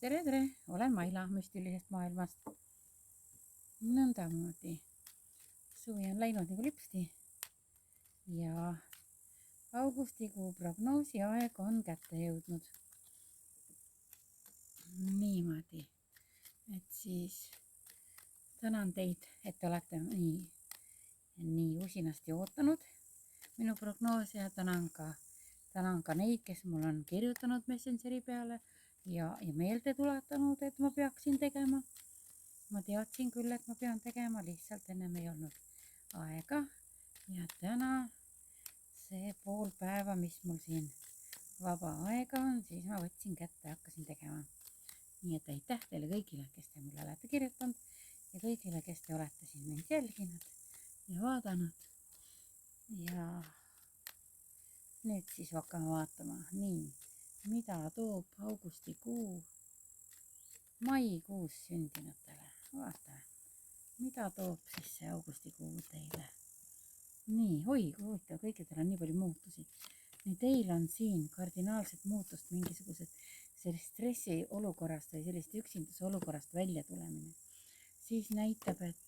tere, olen Maila müstilisest maailmast. Nõndamoodi. Suvi on läinud nagu lipsti ja augustikuu prognoosi aeg on kätte jõudnud. Niimoodi, et siis tänan teid, et te olete nii usinasti ootanud minu prognoosi ja tänan ka neid, kes mul on kirjutanud Messengeri peale ja meelde tuletanud, et ma peaksin tegema. Ma teadsin küll, et ma pean tegema, lihtsalt ennem ei olnud aega ja täna see pool päeva, mis mul siin vaba aega on, siis ma võtsin kätte ja hakkasin tegema. Nii et aitäh teile kõigile, kes te mulle olete kirjutanud ja kõigile, kes te olete siin mind jälginud ja vaadanud. Ja nüüd siis hakkame vaatama, mida toob augustikuu maikuus sündinutele. Vaatame, mida toob siis see augustikuu teile. Oi, kui huvitav, kõikidel on nii palju muutusi. Nii teil on siin kardinaalset muutust, mingisugused sellist stressi olukorrast või sellist üksinduse olukorrast välja tulemine. Siis näitab, et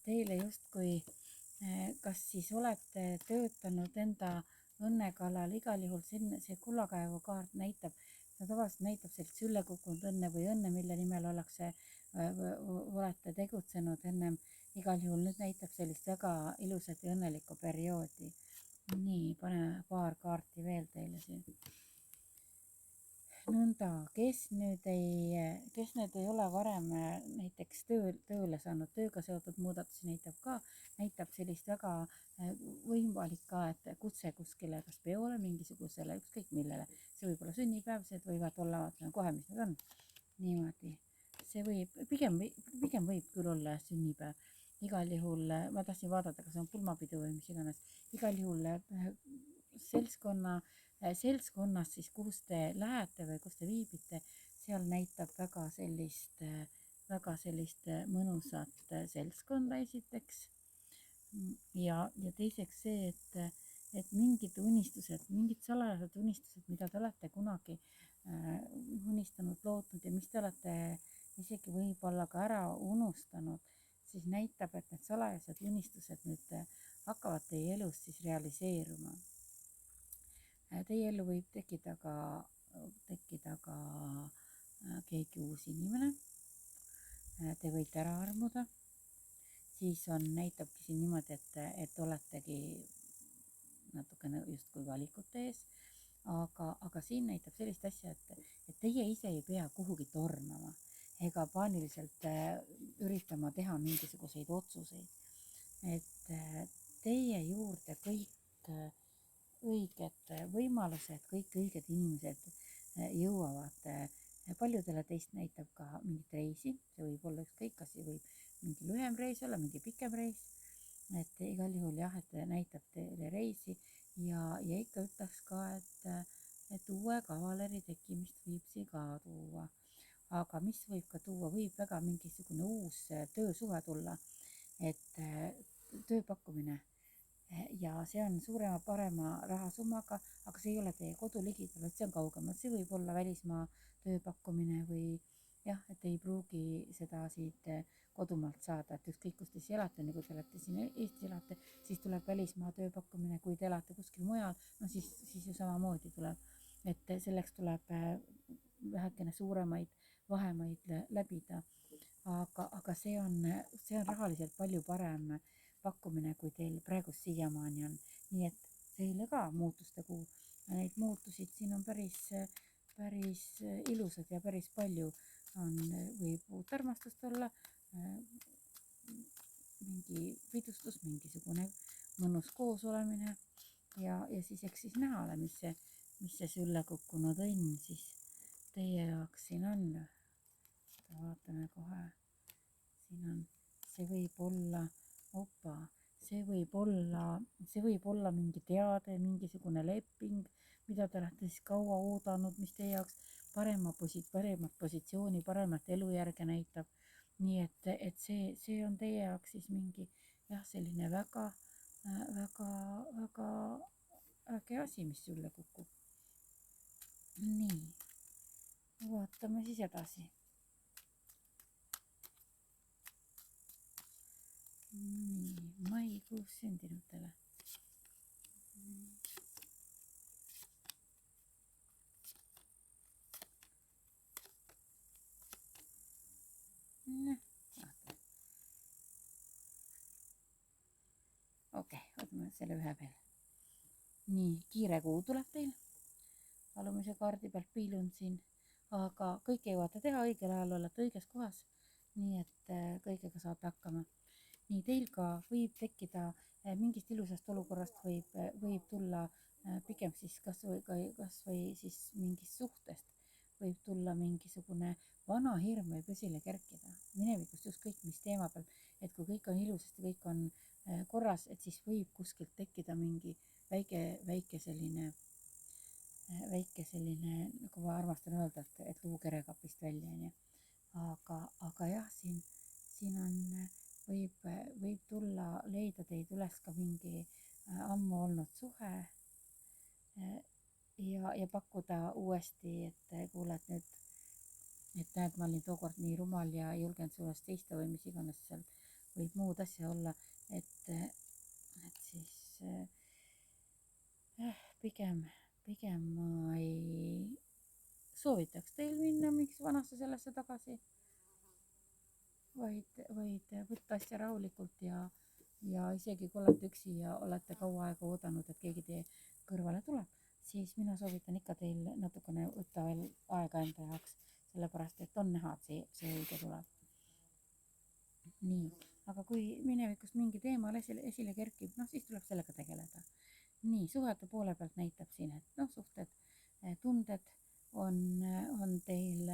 teile justkui, kas siis olete töötanud enda õnne kallal, igal juhul see kullakaevu kaart näitab, ta tavaliselt näitab sellist sülle kukkunud õnne või õnne, mille nimel olete tegutsenud ennem. Igal juhul nüüd näitab sellist väga ilusat ja õnnelikku perioodi. Nii, paneme paar kaarti veel teile siin. Nõnda, kes nüüd ei ole varem näiteks tööle saanud, tööga seotud muudatusi näitab sellist väga võimalik ka, et kutse kuskile, kas peole, mingisugusele, ükskõik millele. See võib olla sünnipäev, see võivad olla, vaatame kohe, mis need on. Niimoodi, see pigem võib küll olla sünnipäev. Igal juhul, ma tahtsin vaadata, kas on pulmapidu või mis iganes. Igal juhul seltskonnas siis, kus te lähete või kus te viibite, seal näitab väga sellist mõnusat seltskonda esiteks. Ja teiseks see, et mingid unistused, mingid salajased unistused, mida te olete kunagi unistanud, lootnud ja mis te olete isegi võib-olla ka ära unustanud, siis näitab, et need salajased unistused nüüd hakkavad teie elus siis realiseeruma. Teie ellu võib tekkida ka keegi uus inimene. Te võite ära armuda. Siis näitabki siin niimoodi, et oletegi natukene justkui valikute ees. Aga siin näitab sellist asja, et teie ise ei pea kuhugi tormama ega paaniliselt üritama teha mingisuguseid otsuseid. Et teie juurde kõik õiged võimalused, kõik õiged inimesed jõuavad. Paljudele teist näitab ka mingit reisi, see võib olla ükskõik, kas see võib mingi lühem reis olla, mingi pikem reis. Et igal juhul jah, et näitab teile reisi ja ikka ütleks ka, et uue kavaleri tekkimist võib see ka tuua. Aga mis võib ka tuua, võib väga mingisugune uus töösuhe tulla, et tööpakkumine. Ja see on suurema, parema rahasummaga, aga see ei ole teie kodu ligidal, et see on kaugemal. See võib olla välismaa tööpakkumine või jah, et ei pruugi seda siit kodumaalt saada, et ükskõik kus te siis elate, nagu te olete siin Eestis elate, siis tuleb välismaa tööpakkumine, kui te elate kuskil mujal, no siis ju samamoodi tuleb, et selleks tuleb vähekene suuremaid vahemaid läbida, aga see on rahaliselt palju parem pakkumine, kui teil praegu siiamaani on. Nii et teile ka muutuste kuu. Neid muutusid siin on päris ilusad ja päris palju võib uut armastust olla, mingi pidustus, mingisugune mõnus koos olemine ja siis eks siis näha ole, mis see sülle kukkunud õnn siis teie jaoks siin on. Vaatame kohe. Siin on, see võib olla mingi teade, mingisugune leping, mida te olete siis kaua oodanud, mis teie jaoks paremat positsiooni, paremat elujärge näitab. Nii et see on teie jaoks siis mingi selline väga äge asi, mis sülle kukub. Nii, vaatame siis edasi. Nii, maikuus sündinutele. Okei, võtame selle ühe veel. Nii, kiire kuu tuleb teil. Alumise kaardi pealt piilun siin, aga kõike jõuate teha, õigel ajal olete õiges kohas. Nii et kõigega saate hakkama. Nii, teil ka võib tekkida mingist ilusast olukorrast võib tulla pigem siis kas või siis mingist suhtest võib tulla mingisugune vana hirm võib esile kerkida minevikust ükskõik mis teema peal, et kui kõik on ilusasti, kõik on korras, et siis võib kuskilt tekkida mingi väike selline, nagu ma armastan öelda, et luu kerekapist välja, onju. Aga jah, siin on, võib tulla, leida teid üles ka mingi ammu olnud suhe ja pakkuda uuesti, et kuule, et nüüd, et näed, ma olin tookord nii rumal ja ei julgenud sullast seista või mis iganes seal võib muud asja olla, et siis pigem ma ei soovitaks teil minna miks vanasse sellesse tagasi, vaid võtta asja rahulikult ja isegi kui olete üksi ja olete kaua aega oodanud, et keegi teie kõrvale tuleb, siis mina soovitan ikka teil natukene võtta veel aega enda jaoks, sellepärast et on näha, et see õige tuleb. Nii, aga kui minevikust mingi teema esile kerkib, siis tuleb sellega tegeleda. Nii, suhete poole pealt näitab siin, et suhted, tunded on teil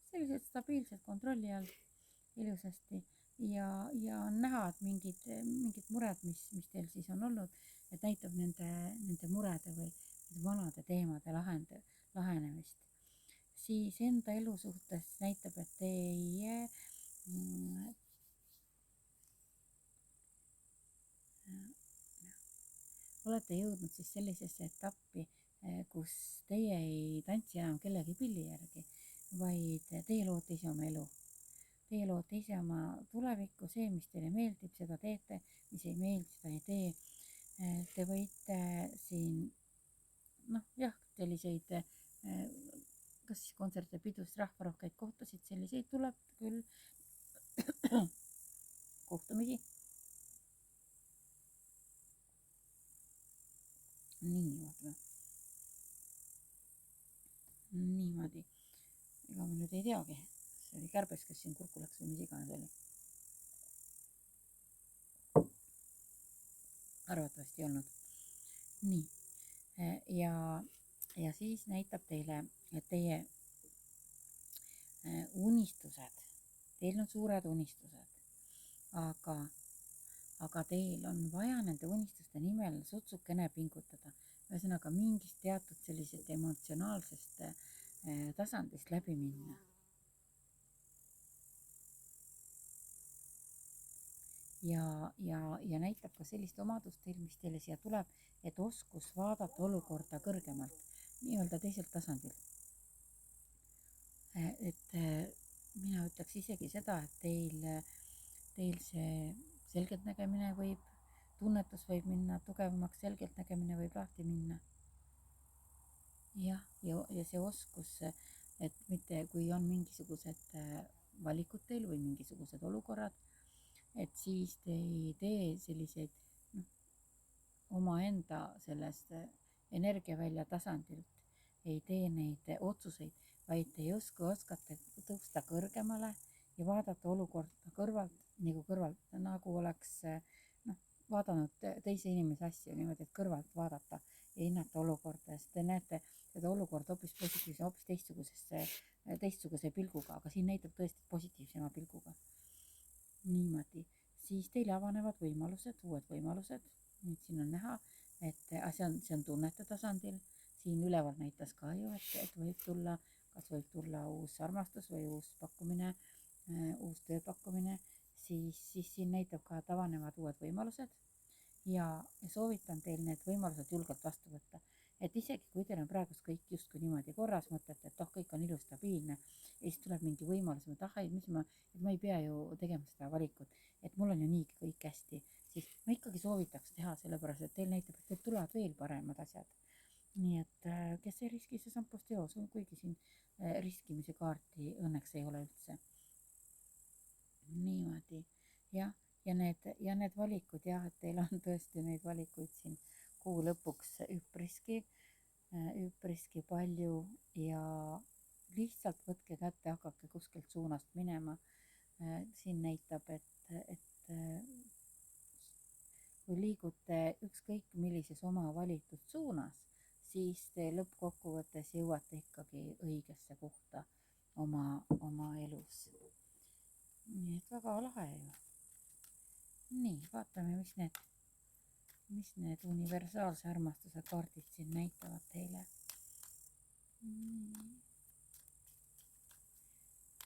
sellised stabiilsed kontrolli all ilusasti ja on näha, et mingid mured, mis teil siis on olnud, et näitab nende murede või vanade teemade lahenemist. Siis enda elu suhtes näitab, et teie olete jõudnud siis sellisesse etappi, kus teie ei tantsi enam kellegi pilli järgi, vaid teie loote ise oma elu. Teie loote ise oma tulevikku, see, mis teile meeldib, seda teete, mis ei meeldi, seda ei tee. Te võite siin, selliseid, kas siis kontserte, pidusid, rahvarohkeid kohtasid, selliseid tuleb küll kohtumisi. Nii, vaatame. Niimoodi. Ega ma nüüd ei teagi. See oli kärbes, kes siin kurku läks või mis iganes oli. Arvatavasti ei olnud. Nii. Ja siis näitab teile, et teie unistused, teil on suured unistused, aga teil on vaja nende unistuste nimel sutsukene pingutada. Ühesõnaga mingist teatud sellisest emotsionaalsest tasandist läbi minna. Ja näitab ka sellist omadust teil, mis teile siia tuleb, et oskus vaadata olukorda kõrgemalt, nii-öelda teiselt tasandilt. Et mina ütleks isegi seda, et teil see selgeltnägemine tunnetus võib minna tugevamaks, selgeltnägemine võib lahti minna. Jah, ja see oskus, et mitte kui on mingisugused valikud teil või mingisugused olukorrad, et siis te ei tee selliseid omaenda sellest energiavälja tasandilt, ei tee neid otsuseid, vaid te justkui oskate tõusta kõrgemale ja vaadata olukorda kõrvalt, nagu oleks vaadanud teise inimese asju niimoodi, et kõrvalt vaadata ja hinnata olukorda, sest te näete seda olukorda hoopis positiivse, hoopis teistsuguse pilguga, aga siin näitab tõesti positiivsema pilguga. Niimoodi, siis teile avanevad võimalused, uued võimalused, nüüd siin on näha, et see on tunnete tasandil, siin üleval näitas ka ju, et võib tulla, kas võib tulla uus armastus või uus pakkumine, uus tööpakkumine, siis siin näitab ka, et avanevad uued võimalused ja soovitan teil need võimalused julgelt vastu võtta. et isegi kui teil on praegust kõik justkui niimoodi korras, mõtlete, et kõik on ilus, stabiilne ja siis tuleb mingi võimalus, et ei, et ma ei pea ju tegema seda valikut, et mul on ju niigi kõik hästi, siis ma ikkagi soovitaks teha, sellepärast et teil näitab, et teil tulevad veel paremad asjad. nii et kes ei riski, see šampust ei joo, kuigi siin riskimise kaarti õnneks ei ole üldse. niimoodi, jah, ja need valikud jah, et teil on tõesti neid valikuid siin kuu lõpuks üpriski palju ja lihtsalt võtke kätte, hakake kuskilt suunast minema. siin näitab, et kui liigute ükskõik millises oma valitud suunas, siis te lõppkokkuvõttes jõuate ikkagi õigesse kohta oma elus. nii et väga lahe ju. nii, vaatame, mis need universaalse armastuse kaardid siin näitavad teile.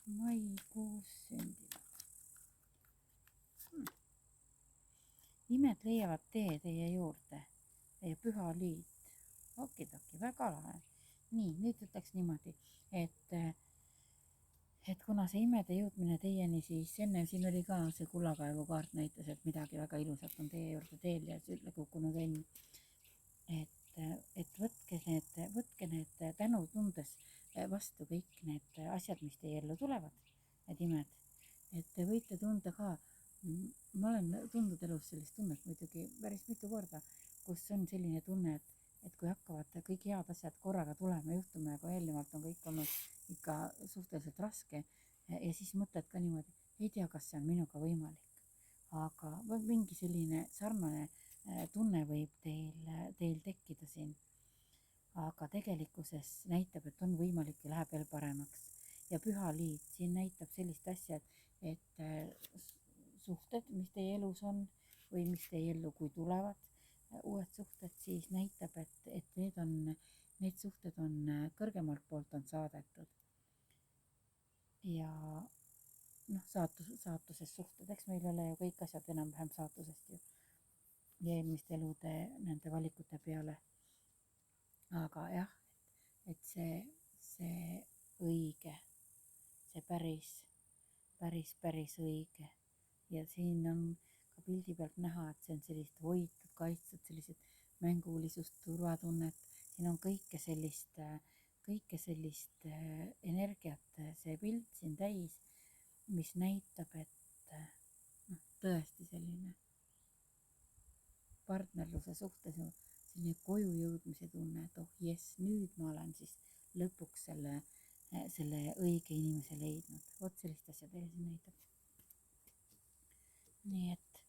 maikuus sündinud. imed leiavad tee teie juurde, teie püha liit. okidoki, väga lahe. nii, nüüd ütleks niimoodi, et kuna see imede jõudmine teieni, siis enne siin oli ka see kullakaevukaart näitas, et midagi väga ilusat on teie juurde teel ja sülle kukkunud õnn. et võtke need tänutundes vastu kõik need asjad, mis teie ellu tulevad, need imed, et te võite tunda ka. ma olen tundnud elus sellist tunnet muidugi päris mitu korda, kus on selline tunne, et kui hakkavad kõik head asjad korraga tulema, juhtuma ja kui eelnevalt on kõik olnud ikka suhteliselt raske ja siis mõtled ka niimoodi, ei tea, kas see on minuga võimalik, aga mingi selline sarnane tunne võib teil tekkida siin, aga tegelikkuses näitab, et on võimalik ja läheb veel paremaks. ja püha liit siin näitab sellist asja, et suhted, mis teie elus on või mis teie ellu, kui tulevad uued suhted, siis näitab, et need suhted on kõrgemalt poolt on saadetud. ja noh, saatuses suhted, eks meil ole ju kõik asjad enam-vähem saatusest ju ja eelmiste elude nende valikute peale. aga jah, et see õige, see päris õige ja siin on ka pildi pealt näha, et see on sellist hoitud, kaitstud, sellised mängulisust, turvatunnet, siin on kõike sellist energiat, see pilt siin täis, mis näitab, et noh, tõesti selline partnerluse suhtes selline koju jõudmise tunne, et oh jess, nüüd ma olen siis lõpuks selle õige inimese leidnud. vot sellist asja teile siin näitab. nii et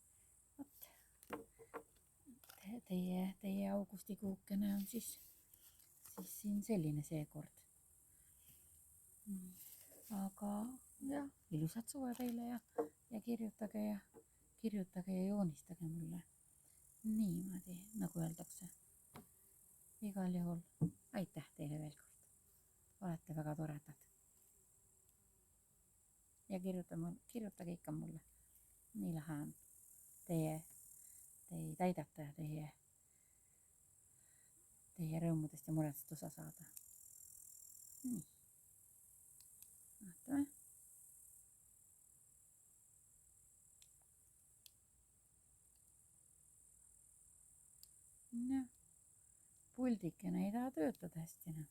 vot teie augustikuukene on siis siin selline seekord. aga jah, ilusat suve teile ja kirjutage ja joonistage mulle. niimoodi, nagu öeldakse. igal juhul aitäh teile veel kord. olete väga toredad. ja kirjutage ikka mulle. nii lahe on teid aidata ja teie rõõmudest ja muredest osa saada. nii, vaatame. noh, puldikene ei taha töötada hästi, noh.